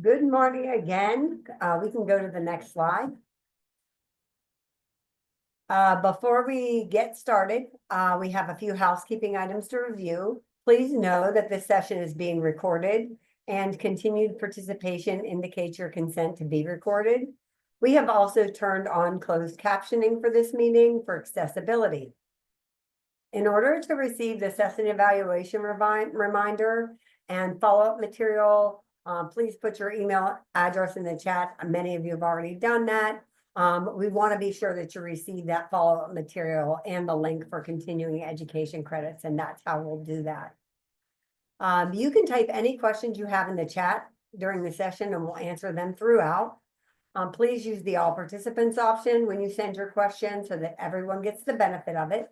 Good morning again. We can go to the next slide. Before we get started, we have a few housekeeping items to review. Please know that this session is being recorded and continued participation indicates your consent to be recorded. We have also turned on closed captioning for this meeting for accessibility. In order to receive the session evaluation reminder and follow-up material, please put your email address in the chat. Many of you have already done that. We want to be sure that you receive that follow-up material and the link for continuing education credits, and that's how we'll do that. You can type any questions you have in the chat during the session and we'll answer them throughout. Please use the all participants option when you send your question so that everyone gets the benefit of it.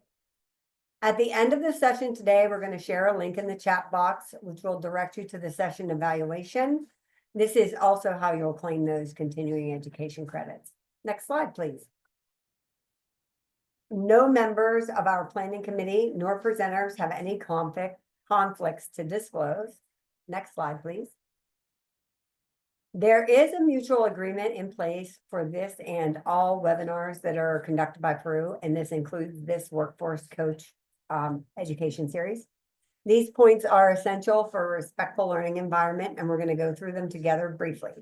At the end of the session today, we're going to share a link in the chat box, which will direct you to the session evaluation. This is also how you'll claim those continuing education credits. Next slide, please. No members of our planning committee nor presenters have any conflicts to disclose. Next slide, please. There is a mutual agreement in place for this and all webinars that are conducted by Peru, and this includes this workforce coach education series. These points are essential for a respectful learning environment, and we're going to go through them together briefly.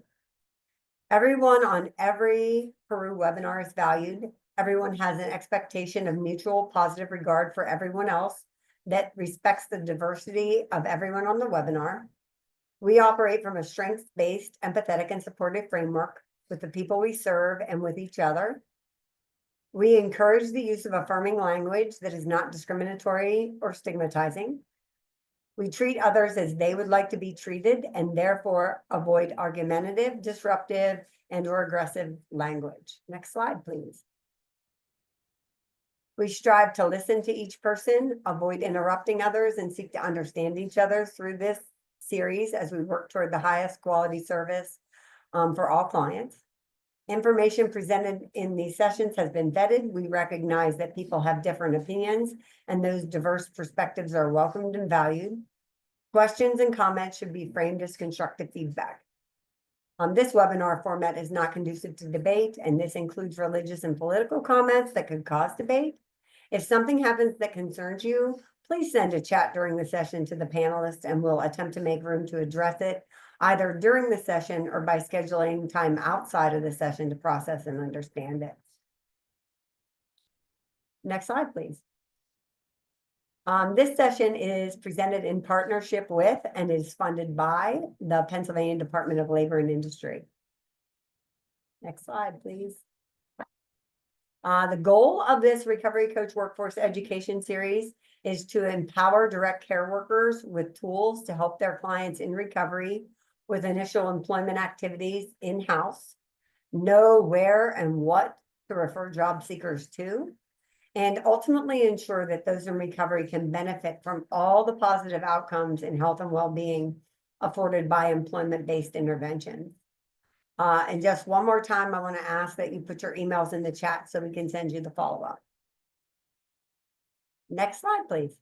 Everyone on every Peru webinar is valued. Everyone has an expectation of mutual positive regard for everyone else that respects the diversity of everyone on the webinar. We operate from a strengths-based, empathetic, and supportive framework with the people we serve and with each other. We encourage the use of affirming language that is not discriminatory or stigmatizing. We treat others as they would like to be treated and therefore avoid argumentative, disruptive, and/or aggressive language. Next slide, please. We strive to listen to each person, avoid interrupting others, and seek to understand each other through this series as we work toward the highest quality service for all clients. Information presented in these sessions has been vetted. We recognize that people have different opinions, and those diverse perspectives are welcomed and valued. Questions and comments should be framed as constructive feedback. This webinar format is not conducive to debate, and this includes religious and political comments that could cause debate. If something happens that concerns you, please send a chat during the session to the panelists, and we'll attempt to make room to address it either during the session or by scheduling time outside of the session to process and understand it. Next slide, please. This session is presented in partnership with and is funded by the Pennsylvania Department of Labor and Industry. Next slide, please. The goal of this Recovery Coach Workforce Education Series is to empower direct care workers with tools to help their clients in recovery with initial employment activities in-house, know where and what to refer job seekers to, and ultimately ensure that those in recovery can benefit from all the positive outcomes in health and well-being afforded by employment-based interventions. And just one more time, I want to ask that you put your emails in the chat so we can send you the follow-up. Next slide, please.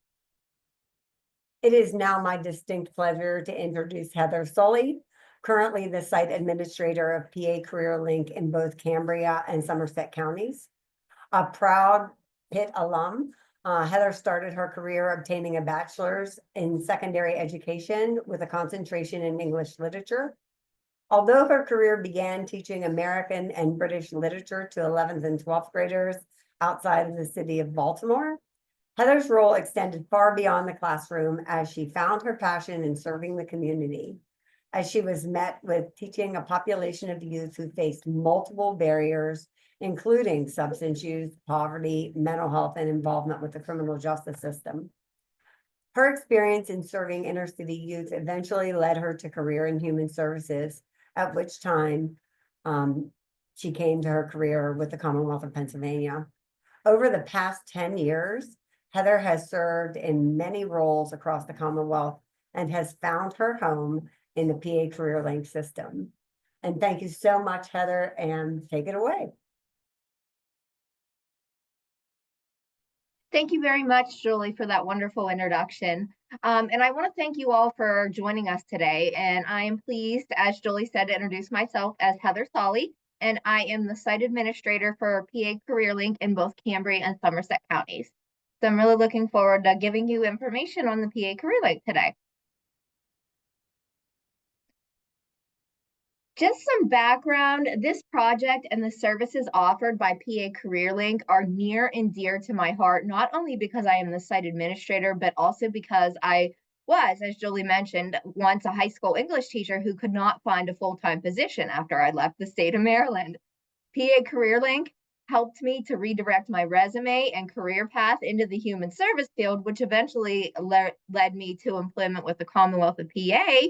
It is now my distinct pleasure to introduce Heather Sully, currently the site administrator of PA CareerLink in both Cambria and Somerset counties. A proud Pitt alum, Heather started her career obtaining a bachelor's in secondary education with a concentration in English literature. Although her career began teaching American and British literature to 11th and 12th graders outside of the city of Baltimore, Heather's role extended far beyond the classroom as she found her passion in serving the community, as she was met with teaching a population of youth who faced multiple barriers, including substance use, poverty, mental health, and involvement with the criminal justice system. Her experience in serving inner city youth eventually led her to career in human services, at which time she came to her career with the Commonwealth of Pennsylvania. Over the past 10 years, Heather has served in many roles across the Commonwealth and has found her home in the PA CareerLink system. And thank you so much, Heather, and take it away. Thank you very much, Julie, for that wonderful introduction. And I want to thank you all for joining us today. And I am pleased, as Julie said, to introduce myself as Heather Solly, and I am the site administrator for PA CareerLink in both Cambria and Somerset counties. So I'm really looking forward to giving you information on the PA CareerLink today. Just some background, this project and the services offered by PA CareerLink are near and dear to my heart, not only because I am the site administrator, but also because I was, as Julie mentioned, once a high school English teacher who could not find a full-time position after I left the state of Maryland. PA CareerLink helped me to redirect my resume and career path into the human service field, which eventually led me to employment with the Commonwealth of PA,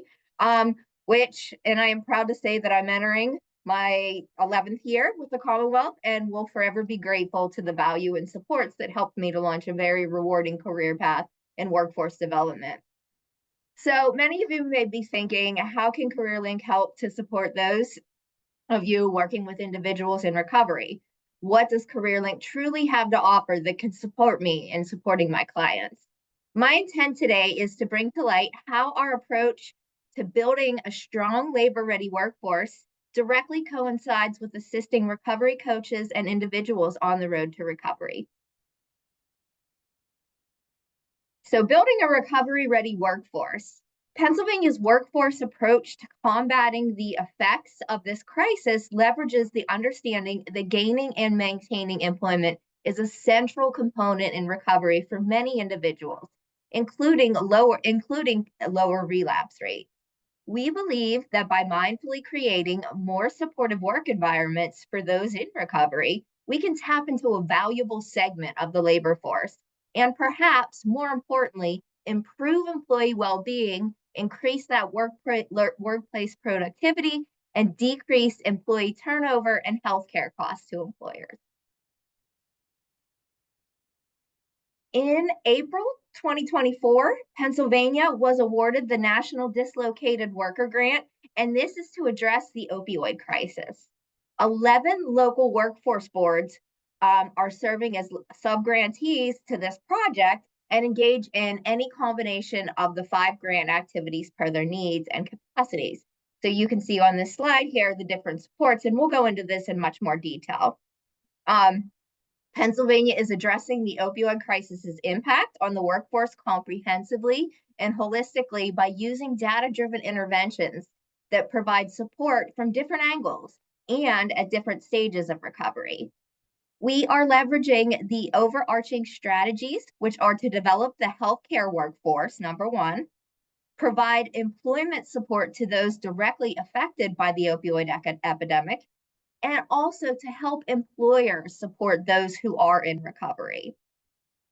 and I am proud to say that I'm entering my 11th year with the Commonwealth and will forever be grateful to the value and supports that helped me to launch a very rewarding career path in workforce development. So many of you may be thinking, how can CareerLink help to support those of you working with individuals in recovery? What does CareerLink truly have to offer that can support me in supporting my clients? My intent today is to bring to light how our approach to building a strong labor-ready workforce directly coincides with assisting recovery coaches and individuals on the road to recovery. So building a recovery-ready workforce. Pennsylvania's workforce approach to combating the effects of this crisis leverages the understanding that gaining and maintaining employment is a central component in recovery for many individuals, including lower relapse rates. We believe that by mindfully creating more supportive work environments for those in recovery, we can tap into a valuable segment of the labor force and perhaps more importantly, improve employee well-being, increase that workplace productivity, and decrease employee turnover and healthcare costs to employers. In April 2024, Pennsylvania was awarded the National Dislocated Worker Grant, and this is to address the opioid crisis. 11 local workforce boards are serving as sub-grantees to this project and engage in any combination of the 5 grant activities per their needs and capacities. So you can see on this slide here the different supports, and we'll go into this in much more detail. Pennsylvania is addressing the opioid crisis's impact on the workforce comprehensively and holistically by using data-driven interventions that provide support from different angles and at different stages of recovery. We are leveraging the overarching strategies, which are to develop the healthcare workforce, number one, provide employment support to those directly affected by the opioid epidemic, and also to help employers support those who are in recovery.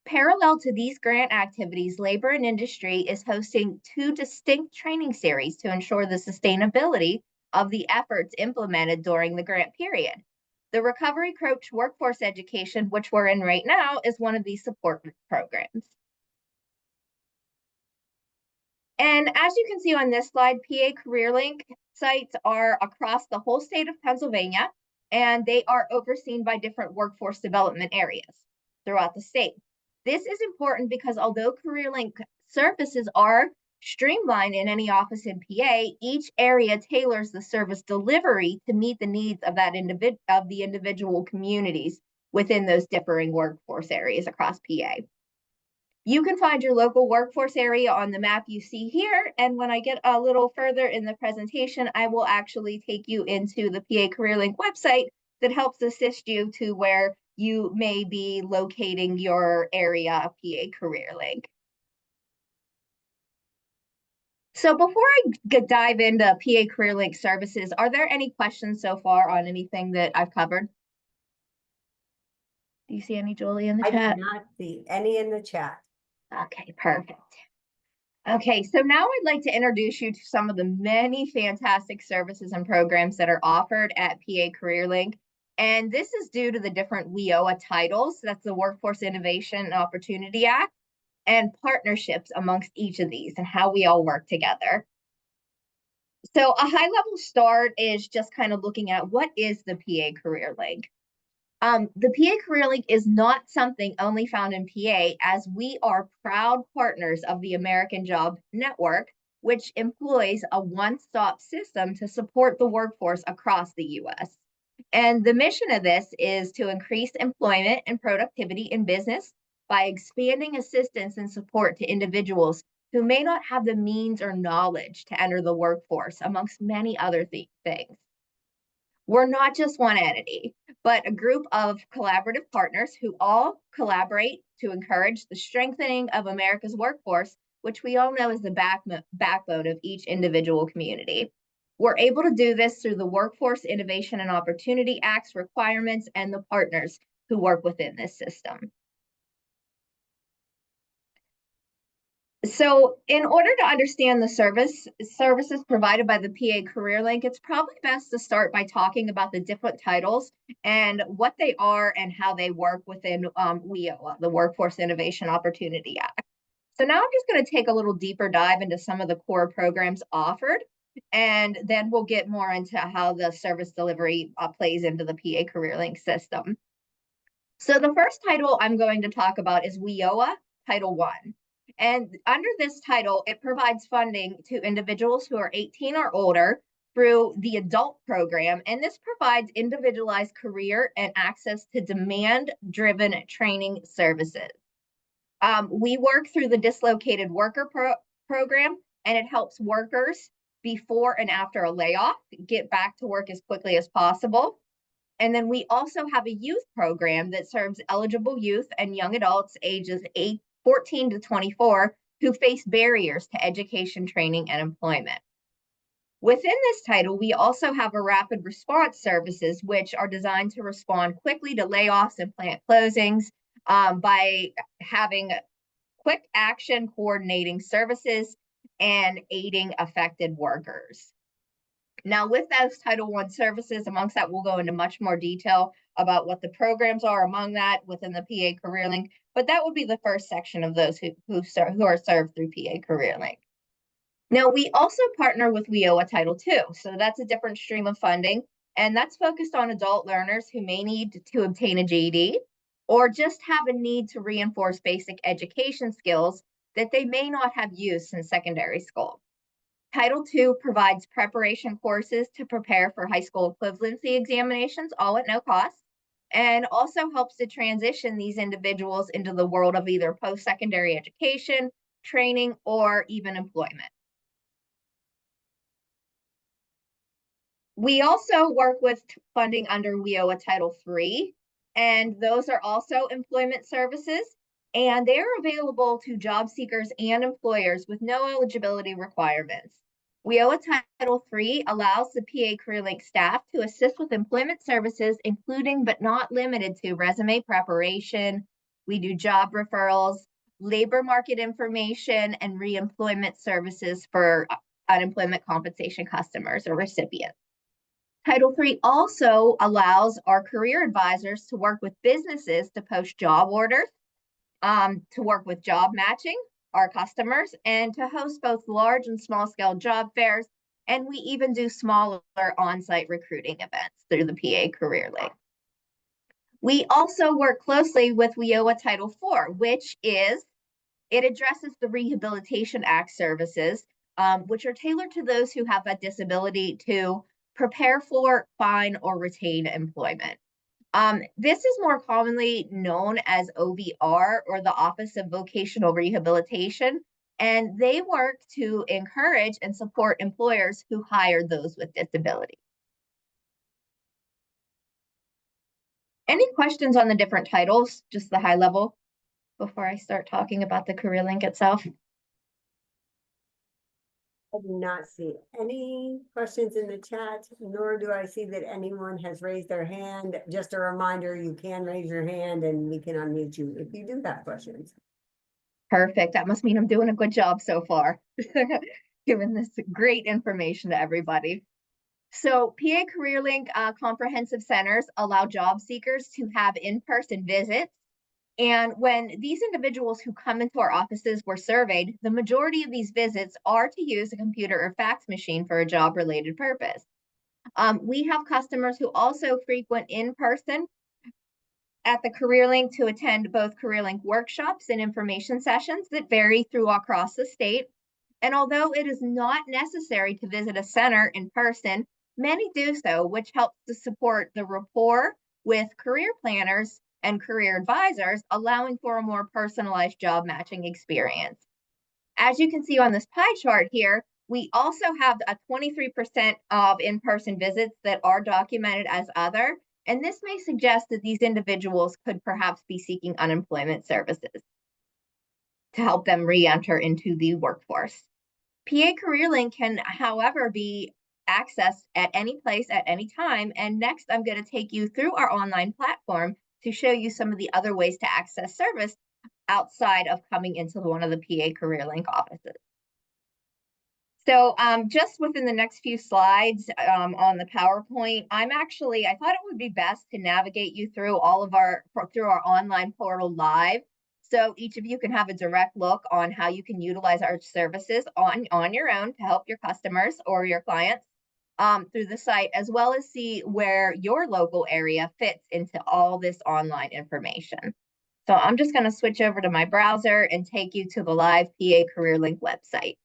Parallel to these grant activities, Labor and Industry is hosting 2 distinct training series to ensure the sustainability of the efforts implemented during the grant period. The Recovery Coach Workforce Education, which we're in right now, is one of these support programs. And as you can see on this slide, PA CareerLink sites are across the whole state of Pennsylvania, and they are overseen by different workforce development areas throughout the state. This is important because although CareerLink services are streamlined in any office in PA, each area tailors the service delivery to meet the needs of the individual communities within those differing workforce areas across PA. You can find your local workforce area on the map you see here. And when I get a little further in the presentation, I will actually take you into the PA CareerLink website that helps assist you to where you may be locating your area of PA CareerLink. So before I dive into PA CareerLink services, are there any questions so far on anything that I've covered? Do you see any, Julie, in the chat? I do not see any in the chat. Okay, perfect. Okay, so now I'd like to introduce you to some of the many fantastic services and programs that are offered at PA CareerLink. And this is due to the different WIOA titles. That's the Workforce Innovation and Opportunity Act, and partnerships amongst each of these and how we all work together. So a high level start is just kind of looking at what is the PA CareerLink. The PA CareerLink is not something only found in PA, as we are proud partners of the American Job Network, which employs a one-stop system to support the workforce across the US. And the mission of this is to increase employment and productivity in business by expanding assistance and support to individuals who may not have the means or knowledge to enter the workforce, amongst many other things. We're not just one entity, but a group of collaborative partners who all collaborate to encourage the strengthening of America's workforce, which we all know is the backbone of each individual community. We're able to do this through the Workforce Innovation and Opportunity Act's requirements and the partners who work within this system. So in order to understand the services provided by the PA CareerLink, it's probably best to start by talking about the different titles and what they are and how they work within WIOA, the Workforce Innovation Opportunity Act. So now I'm just going to take a little deeper dive into some of the core programs offered, and then we'll get more into how the service delivery plays into the PA CareerLink system. So the first title I'm going to talk about is WIOA Title 1. And under this title, it provides funding to individuals who are 18 or older through the adult program. And this provides individualized career and access to demand-driven training services. We work through the dislocated worker program, and it helps workers before and after a layoff get back to work as quickly as possible. And then we also have a youth program that serves eligible youth and young adults ages 14 to 24 who face barriers to education, training, and employment. Within this title, we also have a rapid response services, which are designed to respond quickly to layoffs and plant closings by having quick action coordinating services and aiding affected workers. Now, with those Title I services, amongst that, we'll go into much more detail about what the programs are among that within the PA CareerLink, but that would be the first section of those who are served through PA CareerLink. Now, we also partner with WIOA Title II, so that's a different stream of funding, and that's focused on adult learners who may need to obtain a GED or just have a need to reinforce basic education skills that they may not have used since secondary school. Title II provides preparation courses to prepare for high school equivalency examinations, all at no cost, and also helps to transition these individuals into the world of either post-secondary education, training, or even employment. We also work with funding under WIOA Title III, and those are also employment services, and they're available to job seekers and employers with no eligibility requirements. WIOA Title III allows the PA CareerLink staff to assist with employment services, including but not limited to resume preparation. We do job referrals, labor market information, and reemployment services for unemployment compensation customers or recipients. Title III also allows our career advisors to work with businesses to post job orders, to work with job matching our customers, and to host both large and small scale job fairs. And we even do smaller on-site recruiting events through the PA CareerLink. We also work closely with WIOA Title IV, which addresses the Rehabilitation Act services, which are tailored to those who have a disability to prepare for, find, or retain employment. This is more commonly known as OVR, or the Office of Vocational Rehabilitation, and they work to encourage and support employers who hire those with disabilities. Any questions on the different titles, just the high level, before I start talking about the CareerLink itself? I do not see any questions in the chat, nor do I see that anyone has raised their hand. Just a reminder, you can raise your hand and we can unmute you if you do have questions. Perfect. That must mean I'm doing a good job so far, giving this great information to everybody. So PA CareerLink comprehensive centers allow job seekers to have in-person visits. And when these individuals who come into our offices were surveyed, the majority of these visits are to use a computer or fax machine for a job-related purpose. We have customers who also frequent in-person at the CareerLink to attend both CareerLink workshops and information sessions that vary across the state. And although it is not necessary to visit a center in person, many do so, which helps to support the rapport with career planners and career advisors, allowing for a more personalized job matching experience. As you can see on this pie chart here, we also have a 23% of in-person visits that are documented as other, and this may suggest that these individuals could perhaps be seeking unemployment services to help them re-enter into the workforce. PA CareerLink can, however, be accessed at any place at any time. And next, I'm going to take you through our online platform to show you some of the other ways to access service outside of coming into one of the PA CareerLink offices. So just within the next few slides on the PowerPoint, I thought it would be best to navigate you through through our online portal live. So each of you can have a direct look on how you can utilize our services on your own to help your customers or your clients through the site, as well as see where your local area fits into all this online information. So I'm just going to switch over to my browser and take you to the live PA CareerLink website.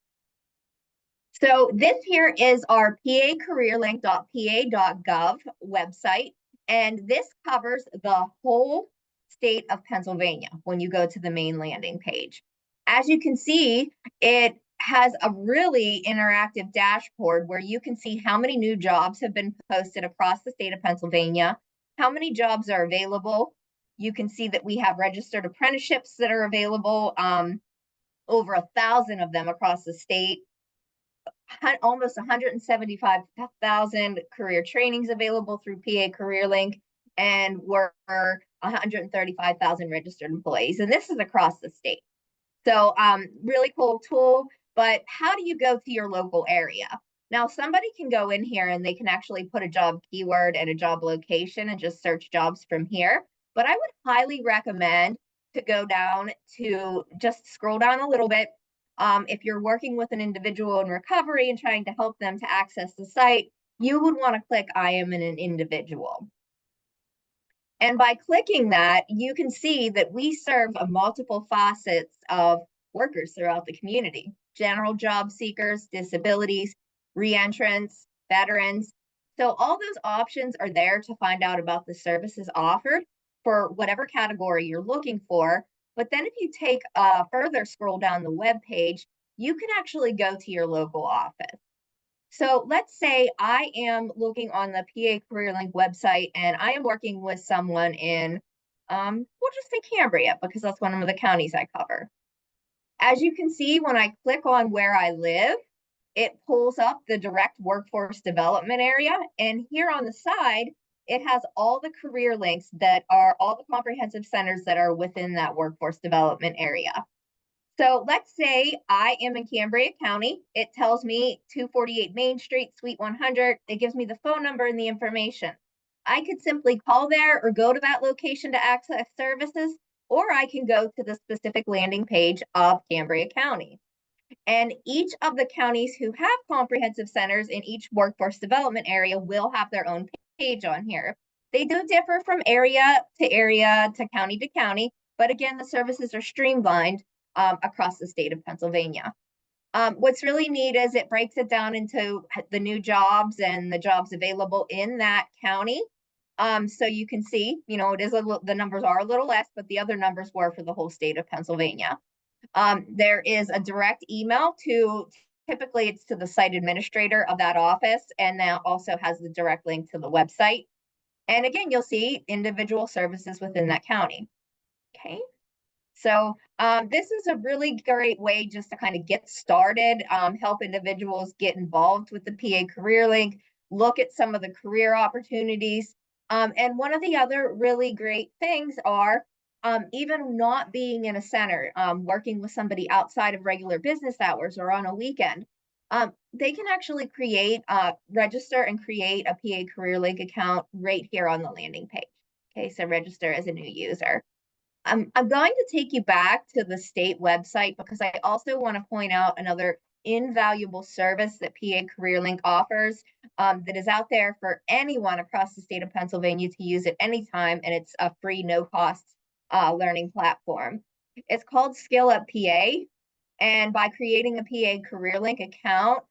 So this here is our pacareerlink.pa.gov website, and this covers the whole state of Pennsylvania when you go to the main landing page. As you can see, it has a really interactive dashboard where you can see how many new jobs have been posted across the state of Pennsylvania, how many jobs are available. You can see that we have registered apprenticeships that are available, over 1,000 of them across the state. Almost 175,000 career trainings available through PA CareerLink, and we're 135,000 registered employees. And this is across the state. So really cool tool, but how do you go to your local area? Now, somebody can go in here and they can actually put a job keyword and a job location and just search jobs from here. But I would highly recommend to go down to just scroll down a little bit. If you're working with an individual in recovery and trying to help them to access the site, you would want to click I am an individual. And by clicking that, you can see that we serve multiple facets of workers throughout the community: general job seekers, disabilities, reentrants, veterans. So all those options are there to find out about the services offered for whatever category you're looking for. But then if you take a further scroll down the web page, you can actually go to your local office. So let's say I am looking on the PA CareerLink website and I am working with someone in, we'll just say Cambria, because that's one of the counties I cover. As you can see, when I click on where I live, it pulls up the direct workforce development area. And here on the side, it has all the career links that are all the comprehensive centers that are within that workforce development area. So let's say I am in Cambria County. It tells me 248 Main Street, Suite 100. It gives me the phone number and the information. I could simply call there or go to that location to access services, or I can go to the specific landing page of Cambria County. And each of the counties who have comprehensive centers in each workforce development area will have their own page on here. They do differ from area to county, but again, the services are streamlined across the state of Pennsylvania. What's really neat is it breaks it down into the new jobs and the jobs available in that county. So you can see, the numbers are a little less, but the other numbers were for the whole state of Pennsylvania. There is a direct email typically it's to the site administrator of that office, and that also has the direct link to the website. And again, you'll see individual services within that county. Okay. So this is a really great way just to kind of get started, help individuals get involved with the PA CareerLink, look at some of the career opportunities. And one of the other really great things are even not being in a center, working with somebody outside of regular business hours or on a weekend, they can actually register and create a PA CareerLink account right here on the landing page. Okay, so register as a new user. I'm going to take you back to the state website because I also want to point out another invaluable service that PA CareerLink offers that is out there for anyone across the state of Pennsylvania to use at any time, and it's a free, no-cost learning platform. It's called Skill Up PA, and by creating a PA CareerLink account,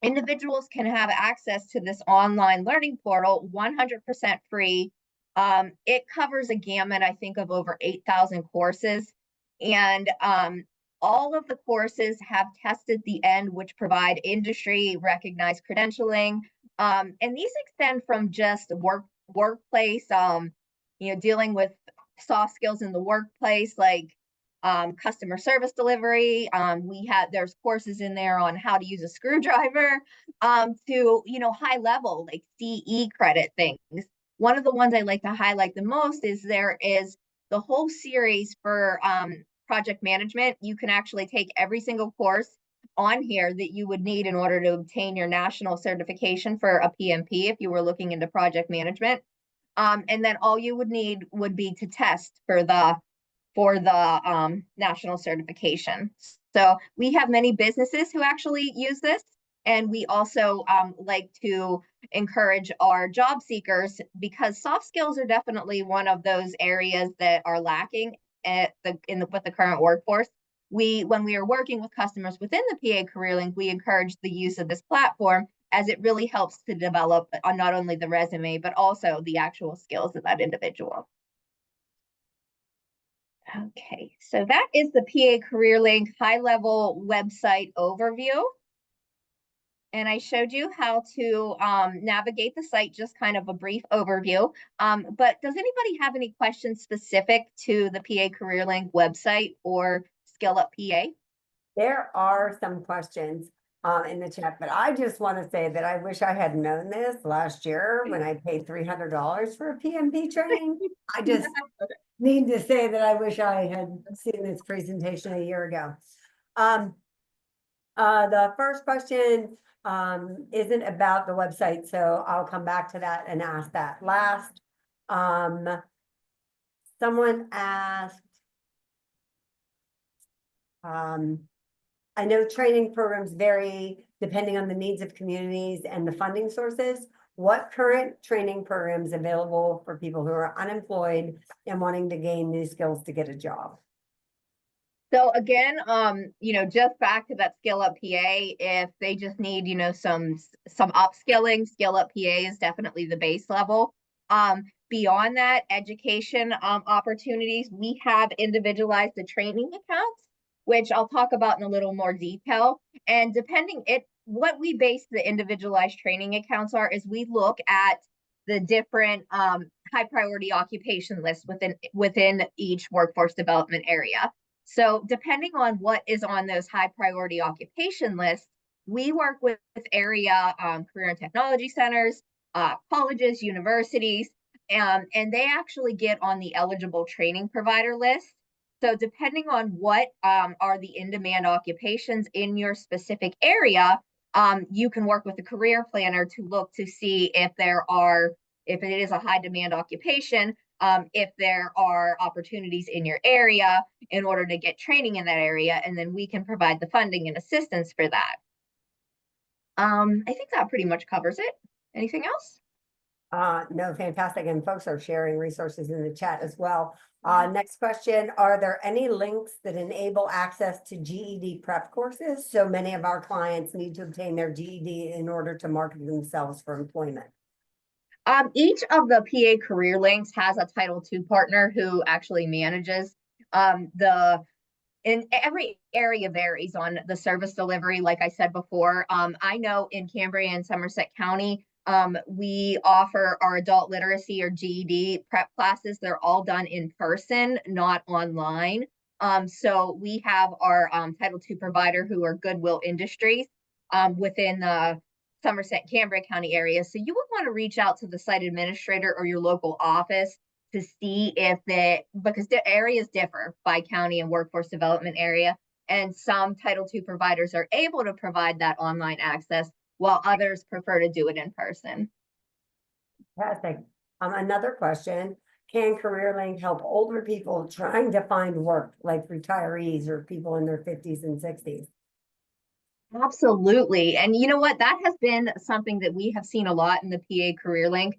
individuals can have access to this online learning portal 100% free. It covers a gamut, I think, of over 8,000 courses. And all of the courses have tests at the end, which provide industry recognized credentialing. And these extend from just workplace, dealing with soft skills in the workplace, like customer service delivery. There's courses in there on how to use a screwdriver, to, high level, like CE credit things. One of the ones I like to highlight the most is there is the whole series for project management. You can actually take every single course on here that you would need in order to obtain your national certification for a PMP if you were looking into project management. And then all you would need would be to test for the national certification. So we have many businesses who actually use this. And we also like to encourage our job seekers, because soft skills are definitely one of those areas that are lacking with the current workforce. When we are working with customers within the PA CareerLink, we encourage the use of this platform, as it really helps to develop not only the resume, but also the actual skills of that individual. Okay, so that is the PA CareerLink high-level website overview. And I showed you how to navigate the site, just kind of a brief overview. But does anybody have any questions specific to the PA CareerLink website or Skill Up PA? There are some questions in the chat, but I just want to say that I wish I had known this last year when I paid $300 for a PMP training. I just need to say that I wish I had seen this presentation a year ago. The first question isn't about the website, so I'll come back to that and ask that last. Someone asked, I know training programs vary depending on the needs of communities and the funding sources. What current training programs available for people who are unemployed and wanting to gain new skills to get a job? So again, just back to that Skill Up PA, if they just need, some upskilling, Skill Up PA is definitely the base level. Beyond that, education opportunities, we have individualized the training accounts, which I'll talk about in a little more detail. And what we base the individualized training accounts are is we look at the different high priority occupation lists within each workforce development area. So depending on what is on those high priority occupation lists, we work with area career and technology centers, colleges, universities, and they actually get on the eligible training provider list. So depending on what are the in-demand occupations in your specific area, you can work with a career planner to look to see if it is a high demand occupation, if there are opportunities in your area in order to get training in that area, and then we can provide the funding and assistance for that. I think that pretty much covers it. Anything else? No, fantastic. And folks are sharing resources in the chat as well. Next question, are there any links that enable access to GED prep courses? So many of our clients need to obtain their GED in order to market themselves for employment. Each of the PA CareerLinks has a Title II partner who actually manages in every area varies on the service delivery. Like I said before, I know in Cambria and Somerset County, we offer our adult literacy or GED prep classes. They're all done in person, not online. So we have our Title II provider who are Goodwill Industries within the Somerset, Cambria County area. So you would want to reach out to the site administrator or your local office to see because the areas differ by county and workforce development area. And some Title II providers are able to provide that online access, while others prefer to do it in person. Fantastic. Another question, can CareerLink help older people trying to find work, like retirees or people in their 50s and 60s? Absolutely. And you know what? That has been something that we have seen a lot in the PA CareerLink.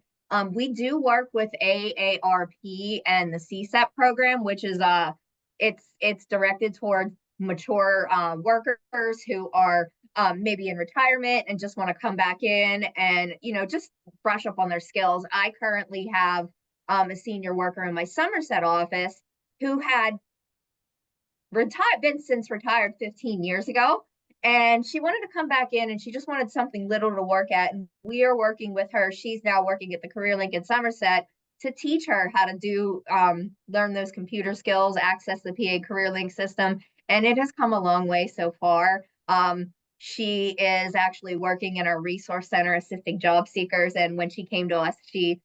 We do work with AARP and the CSEP program, which is it's directed towards mature workers who are maybe in retirement and just want to come back in and just brush up on their skills. I currently have a senior worker in my Somerset office who had retired 15 years ago, and she wanted to come back in and she just wanted something little to work at, and we are working with her. She's now working at the CareerLink in Somerset to teach her how to do learn those computer skills, access the PA CareerLink system, and it has come a long way so far. She is actually working in our resource center assisting job seekers, and when she came to us, she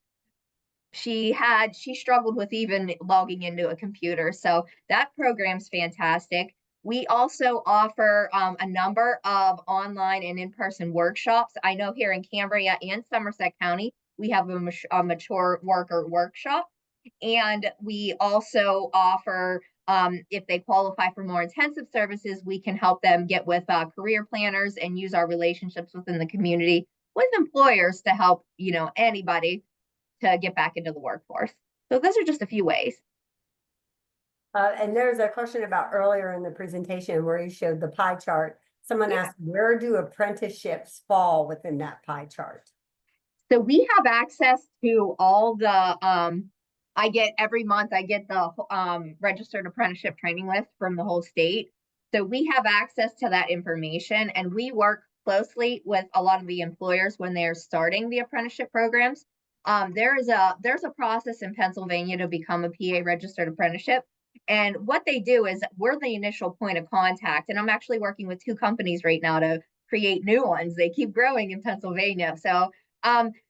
struggled with even logging into a computer. So that program's fantastic. We also offer a number of online and in-person workshops. I know here in Cambria and Somerset County, we have a mature worker workshop. And we also offer, if they qualify for more intensive services, we can help them get with career planners and use our relationships within the community with employers to help, anybody to get back into the workforce. So those are just a few ways. And there's a question about earlier in the presentation where you showed the pie chart. Someone asked, where do apprenticeships fall within that pie chart? So we have access to all the, I get every month, I get the registered apprenticeship training list from the whole state. So we have access to that information, and we work closely with a lot of the employers when they're starting the apprenticeship programs. There's a process in Pennsylvania to become a PA registered apprenticeship. And what they do is we're the initial point of contact. And I'm actually working with two companies right now to create new ones. They keep growing in Pennsylvania. So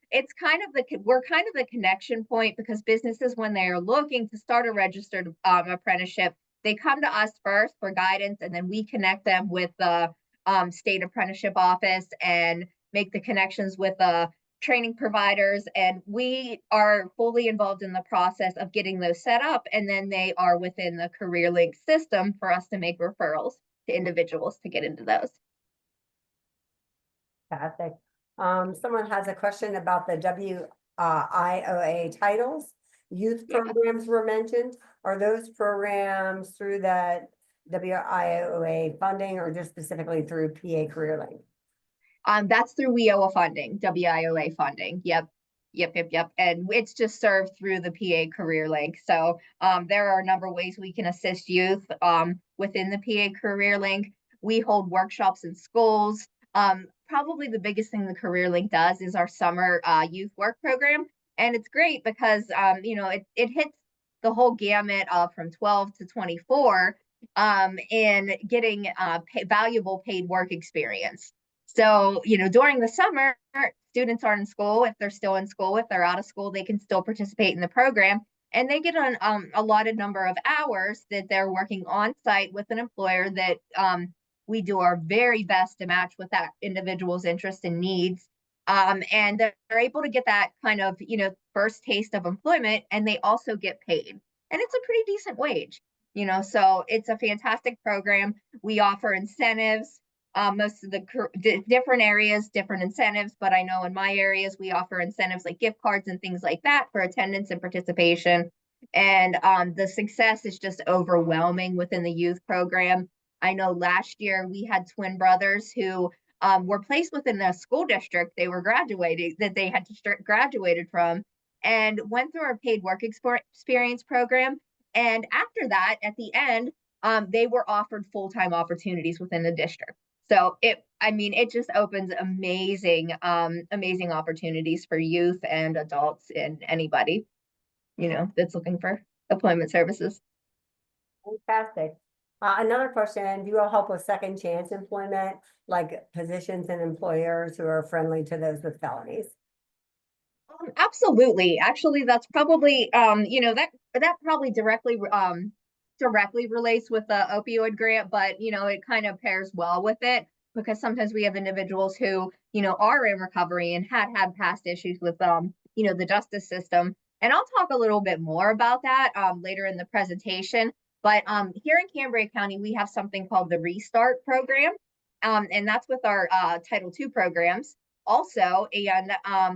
it's kind of we're kind of the connection point, because businesses, when they are looking to start a registered apprenticeship, they come to us first for guidance, and then we connect them with the state apprenticeship office and make the connections with the training providers, and we are fully involved in the process of getting those set up, and then they are within the CareerLink system for us to make referrals to individuals to get into those. Fantastic. Someone has a question about the WIOA titles. Youth programs were mentioned. Are those programs through that WIOA funding or just specifically through PA CareerLink? That's through WIOA funding, WIOA funding. Yep. And it's just served through the PA CareerLink. So there are a number of ways we can assist youth within the PA CareerLink. We hold workshops in schools. Probably the biggest thing the CareerLink does is our summer youth work program. And it's great because, it hits the whole gamut from 12 to 24 in getting valuable paid work experience. So, during the summer, students aren't in school. If they're still in school, if they're out of school, they can still participate in the program. And they get an allotted number of hours that they're working on site with an employer that we do our very best to match with that individual's interests and needs. And they're able to get that kind of, first taste of employment, and they also get paid. And it's a pretty decent wage, so it's a fantastic program. We offer incentives. Most of the different areas, different incentives, but I know in my areas, we offer incentives like gift cards and things like that for attendance and participation. And the success is just overwhelming within the youth program. I know last year we had twin brothers who were placed within the school district they were graduating, that they had just graduated from, and went through our paid work experience program. And after that, at the end, they were offered full-time opportunities within the district. So it just opens amazing opportunities for youth and adults and anybody, that's looking for employment services. Fantastic. Another question, do you all help with second chance employment, like positions and employers who are friendly to those with felonies? Absolutely. Actually, that's probably, that probably directly relates with the opioid grant, but it kind of pairs well with it, because sometimes we have individuals who are in recovery and had past issues with the justice system. And I'll talk a little bit more about that later in the presentation. But here in Cambria County, we have something called the Restart program. and that's with our Title II programs also. And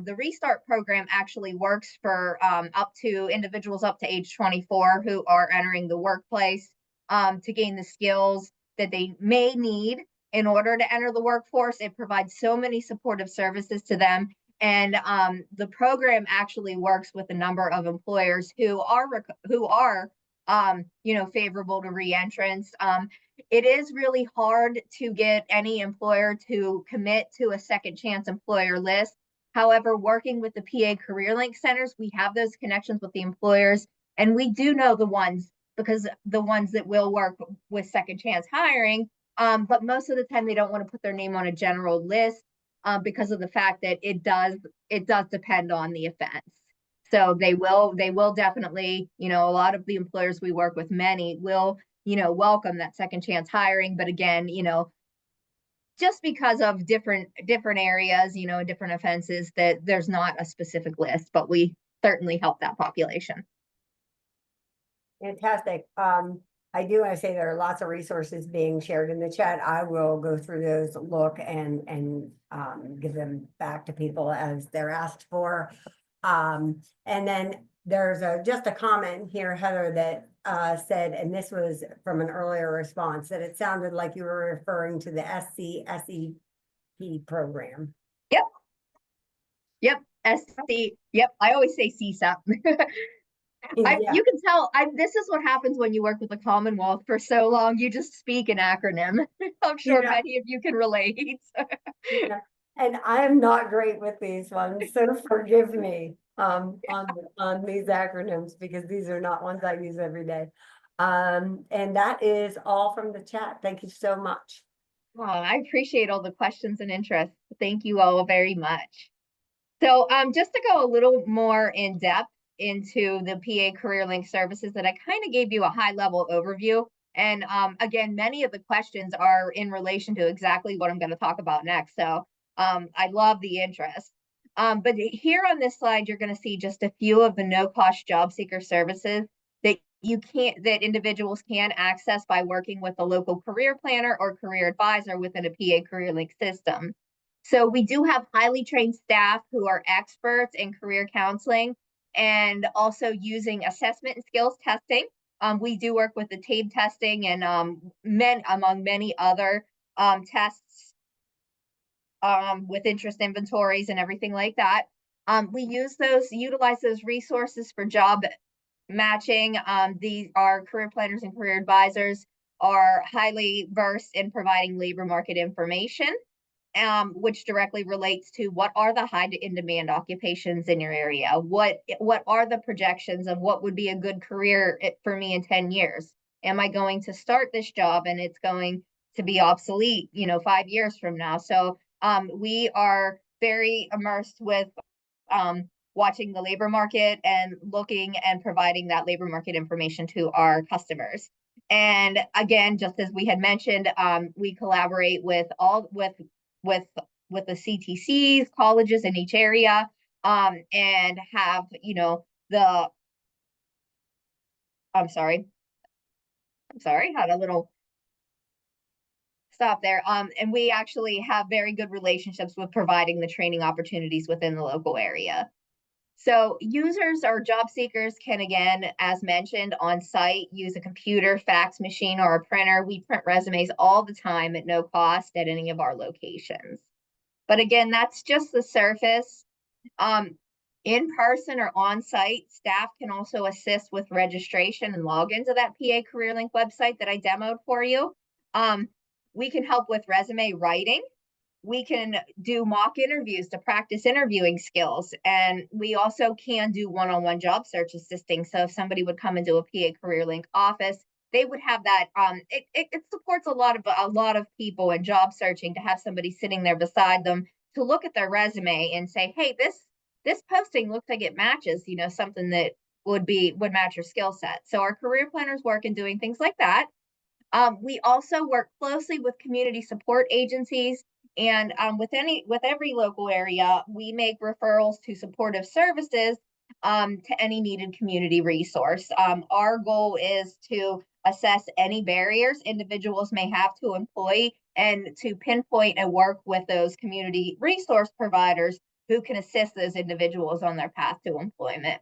the Restart program actually works for up to individuals up to age 24 who are entering the workplace to gain the skills that they may need in order to enter the workforce. It provides so many supportive services to them. And the program actually works with a number of employers who are favorable to reentrance. It is really hard to get any employer to commit to a second chance employer list. However, working with the PA CareerLink centers, we have those connections with the employers, and we do know the ones, because the ones that will work with second chance hiring, but most of the time they don't want to put their name on a general list because of the fact that it does depend on the offense. So they will definitely, a lot of the employers we work with, many will, welcome that second chance hiring. But again, just because of different areas, different offenses, that there's not a specific list, but we certainly help that population. Fantastic. I do want to say there are lots of resources being shared in the chat. I will go through those, look, and give them back to people as they're asked for. And then there's just a comment here, Heather, that said, and this was from an earlier response, that it sounded like you were referring to the SCSEP program. Yep. SC. Yep. I always say CSAP. Yeah. You can tell this is what happens when you work with the Commonwealth for so long. You just speak an acronym. I'm sure many of you can relate. And I'm not great with these ones, so forgive me on these acronyms, because these are not ones I use every day. And that is all from the chat. Thank you so much. Well, I appreciate all the questions and interest. Thank you all very much. So just to go a little more in depth into the PA CareerLink services, that I kind of gave you a high level overview. And again, many of the questions are in relation to exactly what I'm going to talk about next. So I love the interest. But here on this slide, you're going to see just a few of the no-cost job seeker services that that individuals can access by working with a local career planner or career advisor within a PA CareerLink system. So we do have highly trained staff who are experts in career counseling and also using assessment and skills testing. We do work with the TABE testing and among many other tests with interest inventories and everything like that. We utilize those resources for job matching. Our career planners and career advisors are highly versed in providing labor market information, which directly relates to what are the high in demand occupations in your area? What are the projections of what would be a good career for me in 10 years? Am I going to start this job and it's going to be obsolete, 5 years from now? So we are very immersed with watching the labor market and looking and providing that labor market information to our customers. And again, just as we had mentioned, we collaborate with the CTCs, colleges in each area, and have, I'm sorry, had a little stop there. And we actually have very good relationships with providing the training opportunities within the local area. So users or job seekers can, again, as mentioned, on site, use a computer, fax machine, or a printer. We print resumes all the time at no cost at any of our locations. But again, that's just the surface. In person or on site, staff can also assist with registration and login to that PA CareerLink website that I demoed for you. We can help with resume writing. We can do mock interviews to practice interviewing skills. And we also can do one-on-one job search assisting. So if somebody would come into a PA CareerLink office, they would have that. It supports a lot of people in job searching to have somebody sitting there beside them to look at their resume and say, hey, this posting looks like it matches, something that would match your skill set. So our career planners work in doing things like that. We also work closely with community support agencies. And with every local area, we make referrals to supportive services to any needed community resource. Our goal is to assess any barriers individuals may have to employ and to pinpoint and work with those community resource providers who can assist those individuals on their path to employment.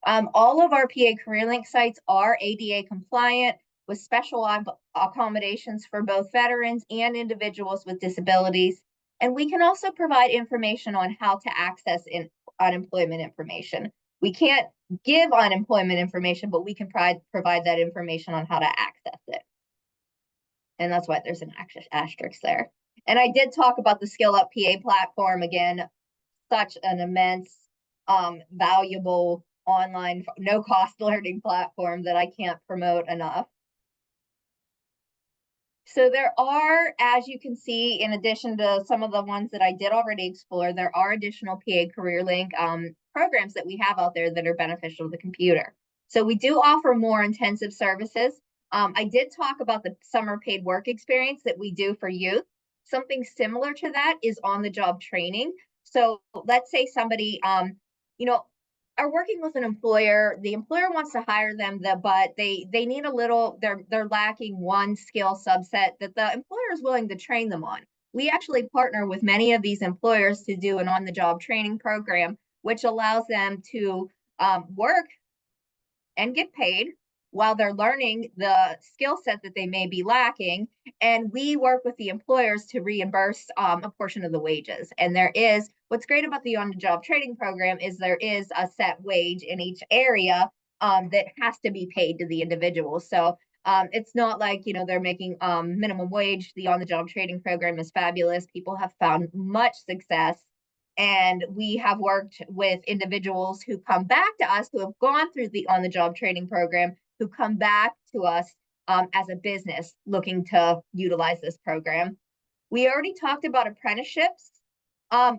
All of our PA CareerLink sites are ADA compliant with special accommodations for both veterans and individuals with disabilities. And we can also provide information on how to access unemployment information. We can't give unemployment information, but we can provide that information on how to access it. And that's why there's an asterisk there. And I did talk about the Skill Up PA platform. Again, such an immense, valuable online, no cost learning platform that I can't promote enough. So there are, as you can see, in addition to some of the ones that I did already explore, there are additional PA CareerLink programs that we have out there that are beneficial to the computer. So we do offer more intensive services. I did talk about the summer paid work experience that we do for youth. Something similar to that is on-the-job training. So let's say somebody, are working with an employer. The employer wants to hire them, but they need a little. They're lacking one skill subset that the employer is willing to train them on. We actually partner with many of these employers to do an on-the-job training program, which allows them to work and get paid while they're learning the skill set that they may be lacking. And we work with the employers to reimburse a portion of the wages. And what's great about the on-the-job training program is there is a set wage in each area that has to be paid to the individual. So it's not like, they're making minimum wage. The on-the-job training program is fabulous. People have found much success. And we have worked with individuals who come back to us, who have gone through the on-the-job training program, who come back to us as a business looking to utilize this program. We already talked about apprenticeships.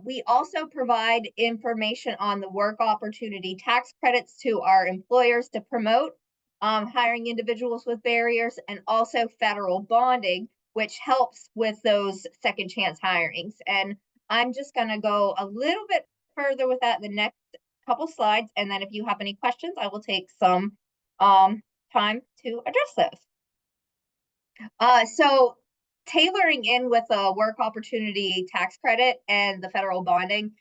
We also provide information on the work opportunity tax credits to our employers to promote hiring individuals with barriers, and also federal bonding, which helps with those second chance hirings. And I'm just going to go a little bit further with that in the next couple slides. And then if you have any questions, I will take some time to address those. So tailoring in with a work opportunity tax credit and the federal bonding,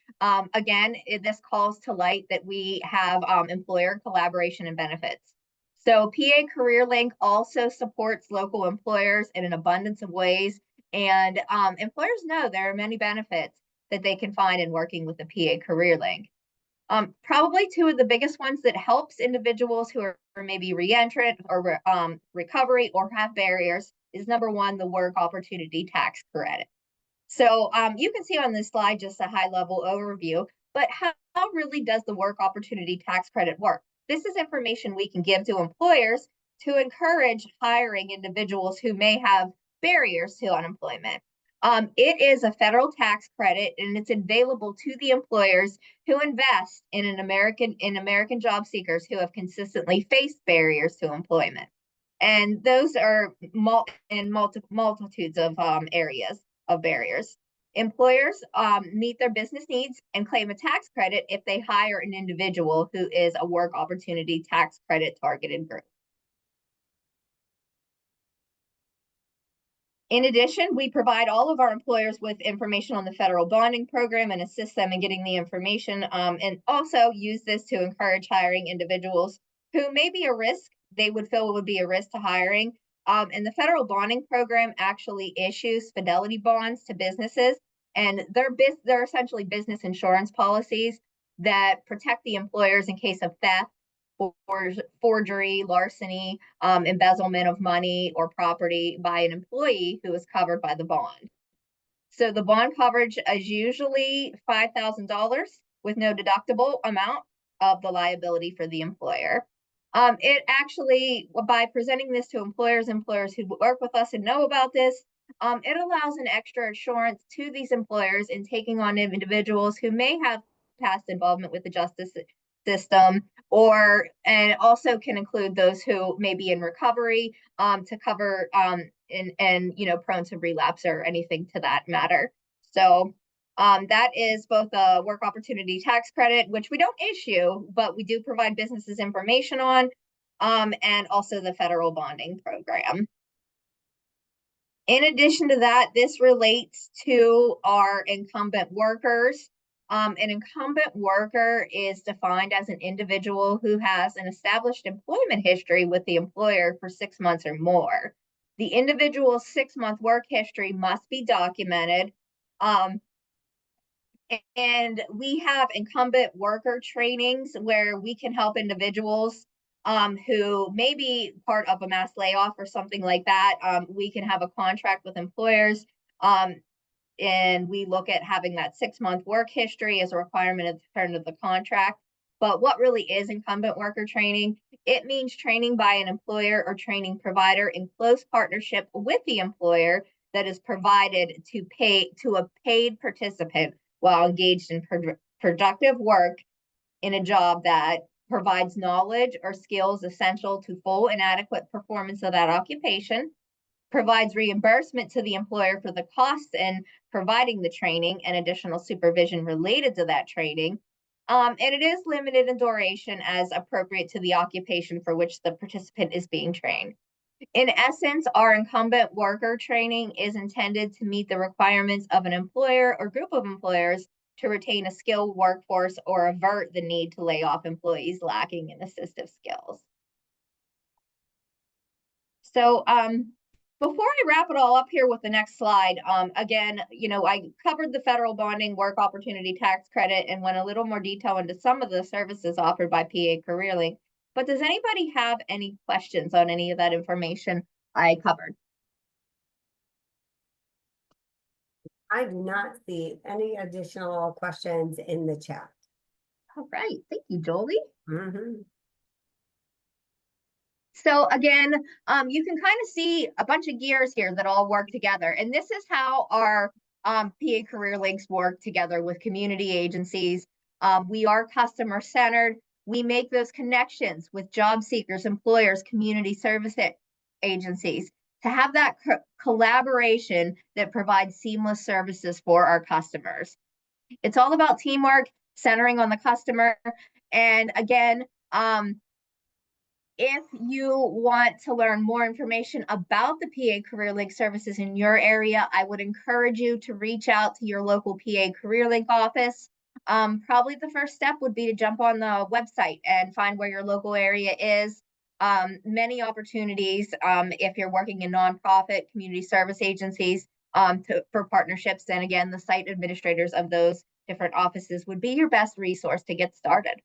again, this calls to light that we have employer collaboration and benefits. So PA CareerLink also supports local employers in an abundance of ways. And employers know there are many benefits that they can find in working with the PA CareerLink. Probably two of the biggest ones that helps individuals who are maybe reentrant or recovery or have barriers is number one, the work opportunity tax credit. So you can see on this slide just a high level overview, but how really does the work opportunity tax credit work? This is information we can give to employers to encourage hiring individuals who may have barriers to unemployment. It is a federal tax credit, and it's available to the employers who invest in American job seekers who have consistently faced barriers to employment. And those are multitudes of areas of barriers. Employers meet their business needs and claim a tax credit if they hire an individual who is a work opportunity tax credit targeted group. In addition, we provide all of our employers with information on the federal bonding program and assist them in getting the information, and also use this to encourage hiring individuals who may be a risk, they would feel would be a risk to hiring. And the federal bonding program actually issues fidelity bonds to businesses, and they're essentially business insurance policies that protect the employers in case of theft, forgery, larceny, embezzlement of money or property by an employee who is covered by the bond. So the bond coverage is usually $5,000 with no deductible amount of the liability for the employer. It actually, by presenting this to employers who work with us and know about this, it allows an extra assurance to these employers in taking on individuals who may have past involvement with the justice system, and also can include those who may be in recovery, to cover and prone to relapse or anything to that matter. So that is both a work opportunity tax credit, which we don't issue, but we do provide businesses information on, and also the federal bonding program. In addition to that, this relates to our incumbent workers. An incumbent worker is defined as an individual who has an established employment history with the employer for 6 months or more. The individual's 6-month work history must be documented. And we have incumbent worker trainings where we can help individuals who may be part of a mass layoff or something like that. We can have a contract with employers, and we look at having that 6-month work history as a requirement at the term of the contract. But what really is incumbent worker training? It means training by an employer or training provider in close partnership with the employer that is provided to a paid participant while engaged in productive work in a job that provides knowledge or skills essential to full and adequate performance of that occupation, provides reimbursement to the employer for the costs in providing the training and additional supervision related to that training. And it is limited in duration as appropriate to the occupation for which the participant is being trained. In essence, our incumbent worker training is intended to meet the requirements of an employer or group of employers to retain a skilled workforce or avert the need to lay off employees lacking in assistive skills. So before I wrap it all up here with the next slide, again, I covered the federal bonding work opportunity tax credit and went a little more detail into some of the services offered by PA CareerLink. But does anybody have any questions on any of that information I covered? I do not see any additional questions in the chat. All right, thank you, Jolie. Mhm. So again, you can kind of see a bunch of gears here that all work together. And this is how our PA Career Links work together with community agencies. We are customer centered. We make those connections with job seekers, employers, community service agencies to have that collaboration that provides seamless services for our customers. It's all about teamwork, centering on the customer. And again, if you want to learn more information about the PA CareerLink services in your area, I would encourage you to reach out to your local PA CareerLink office. Probably the first step would be to jump on the website and find where your local area is. Many opportunities if you're working in nonprofit community service agencies for partnerships. And again, the site administrators of those different offices would be your best resource to get started.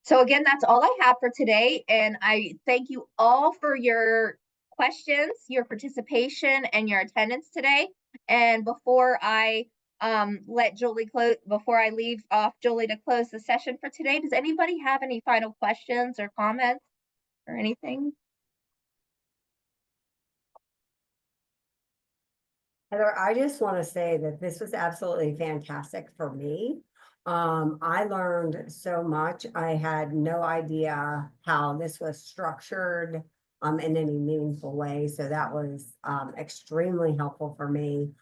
So again, that's all I have for today. And I thank you all for your questions, your participation, and your attendance today. And before I let Jolie close, before I leave off Jolie to close the session for today, does anybody have any final questions or comments or anything? Heather, I just want to say that this was absolutely fantastic for me. I learned so much. I had no idea how this was structured in any meaningful way. So that was extremely helpful for me.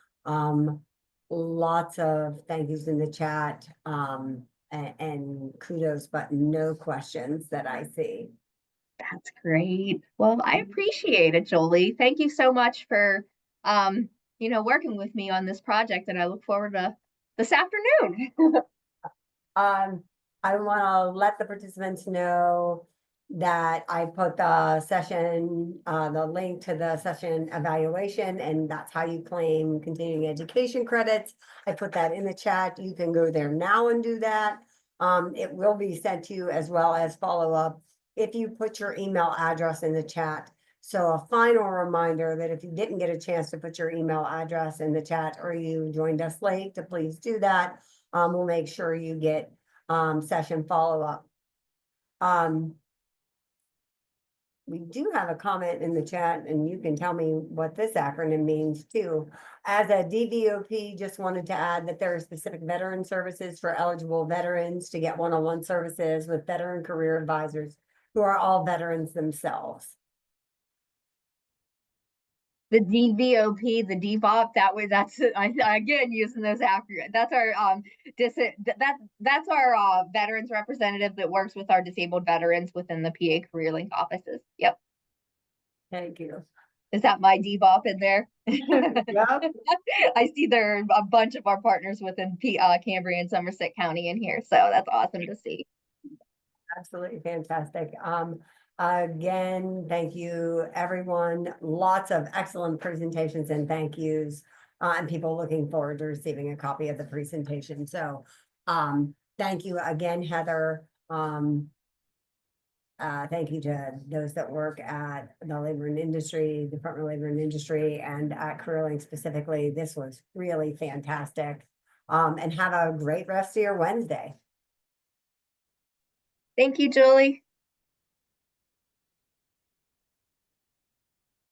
Lots of thank yous in the chat and kudos, but no questions that I see. That's great. Well, I appreciate it, Jolie. Thank you so much for working with me on this project, and I look forward to this afternoon. I want to let the participants know that I put the session, the link to the session evaluation, and that's how you claim continuing education credits. I put that in the chat. You can go there now and do that. It will be sent to you as well as follow up if you put your email address in the chat. So a final reminder that if you didn't get a chance to put your email address in the chat or you joined us late, to please do that. We'll make sure you get session follow-up. We do have a comment in the chat, and you can tell me what this acronym means too. As a DVOP, just wanted to add that there are specific veteran services for eligible veterans to get one-on-one services with veteran career advisors who are all veterans themselves. The DVOP, the DVOP, that's again using those acronyms. That's our that's our veterans representative that works with our disabled veterans within the PA CareerLink offices. Yep. Thank you. Is that my DBOP in there? Yep. I see there are a bunch of our partners within Cambria and Somerset County in here, so that's awesome to see. Absolutely fantastic. Again, thank you, everyone. Lots of excellent presentations and thank yous. And people looking forward to receiving a copy of the presentation. So, thank you again, Heather. Thank you to those that work at the Labor and Industry, Department of Labor and Industry, and at CareerLink specifically. This was really fantastic. And have a great rest of your Wednesday. Thank you, Julie.